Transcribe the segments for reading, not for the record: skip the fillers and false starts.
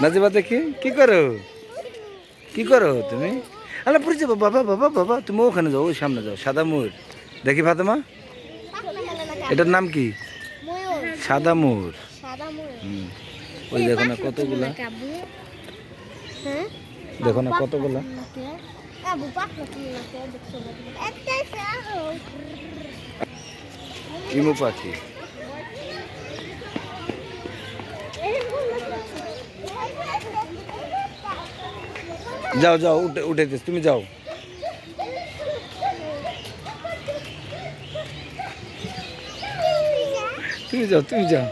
নাজিবা দেখি কি করো কি করো তুমি? আরে পড়ে যাবো বাবা বাবা বাবা, তুমি ওখানে যাও, ওই সামনে যাও, সাদা ময়ূর দেখি ফাতেমা। এটার নাম কি? সাদা ময়ূর। ওই দেখো না কতগুলা, দেখো না কতগুলা। ইমু পাখি। যাও যাও উঠেছিস, তুমি যাও। তুমি যাও তুমি যাও,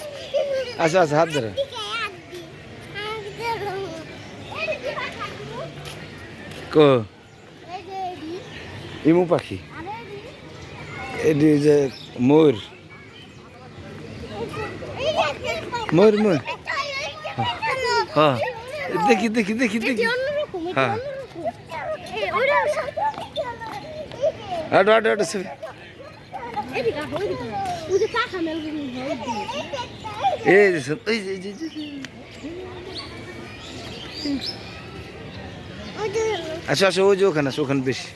আসো আসো হাত ধরো। কো ইমু পাখি, এটি যে ময়ূর, ময়ূর ময়ূর। হ্যাঁ দেখি দেখি দেখি দেখি। হ্যাঁ আটো আটো আটো সে এই যে আচ্ছা আচ্ছা, ওই যে ওখানে আছে, ওখানে বেশি।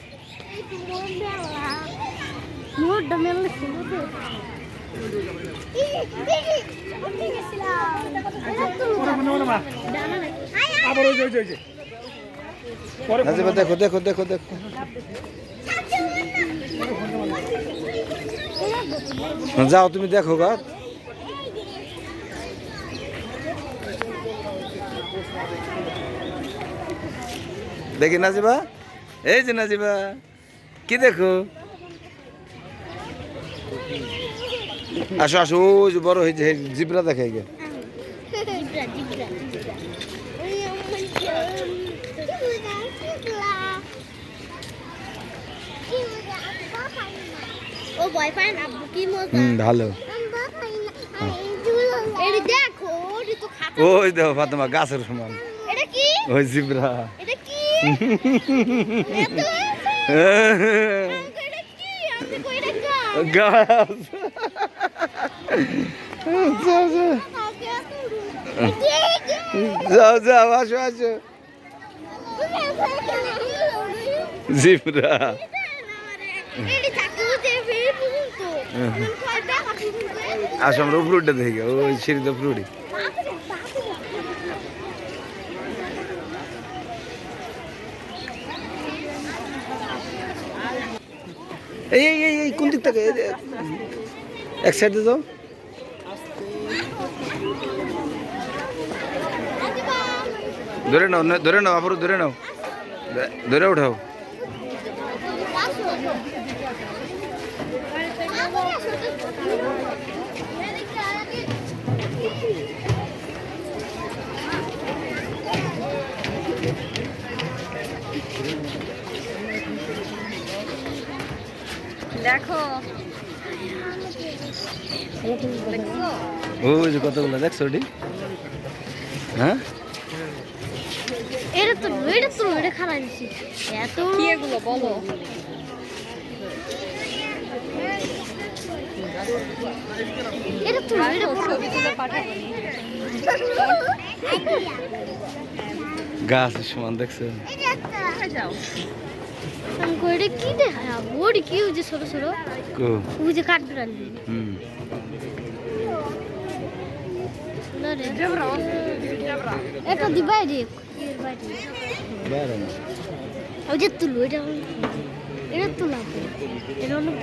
দেখো দেখো দেখো দেখো, যাও তুমি দেখো গা। দেখি নাজিবা, এই যে নাজিবা কি দেখো। আসো আসো, ওই যে বড় হয়েছে জিব্রা দেখাই গে। ভালো। ওই দেখো ফাতেমা গাছের সমান, ওই জিব্রা। গাছ যাও যাও, আসো আসো, জিব্রা। আসো আমরা উপরে দেখি, ওই সিঁড়িতে উপরে। এই এই এই এই কোন দিক থেকে? এক সাইডে যাও। ধরে নাও ধরে নাও, আবার ধরে নাও, ধরে উঠাও। দেখো ওই যে কতগুলো দেখছো ওটি। হ্যাঁ এটা তো এটা খারাপ দিছি এত কি এগুলো বলো। এটা তো ছবিগুলো পাঠাবো। গাছের সমান দেখছো। যাও এটা কি দেখা বড়ি কি ওই যে ছোট ছোট ওই যে কাঠ বিড়াল। এটা দিবাই রে ওই যে তুলো, এটা তুলা, এটা অনেক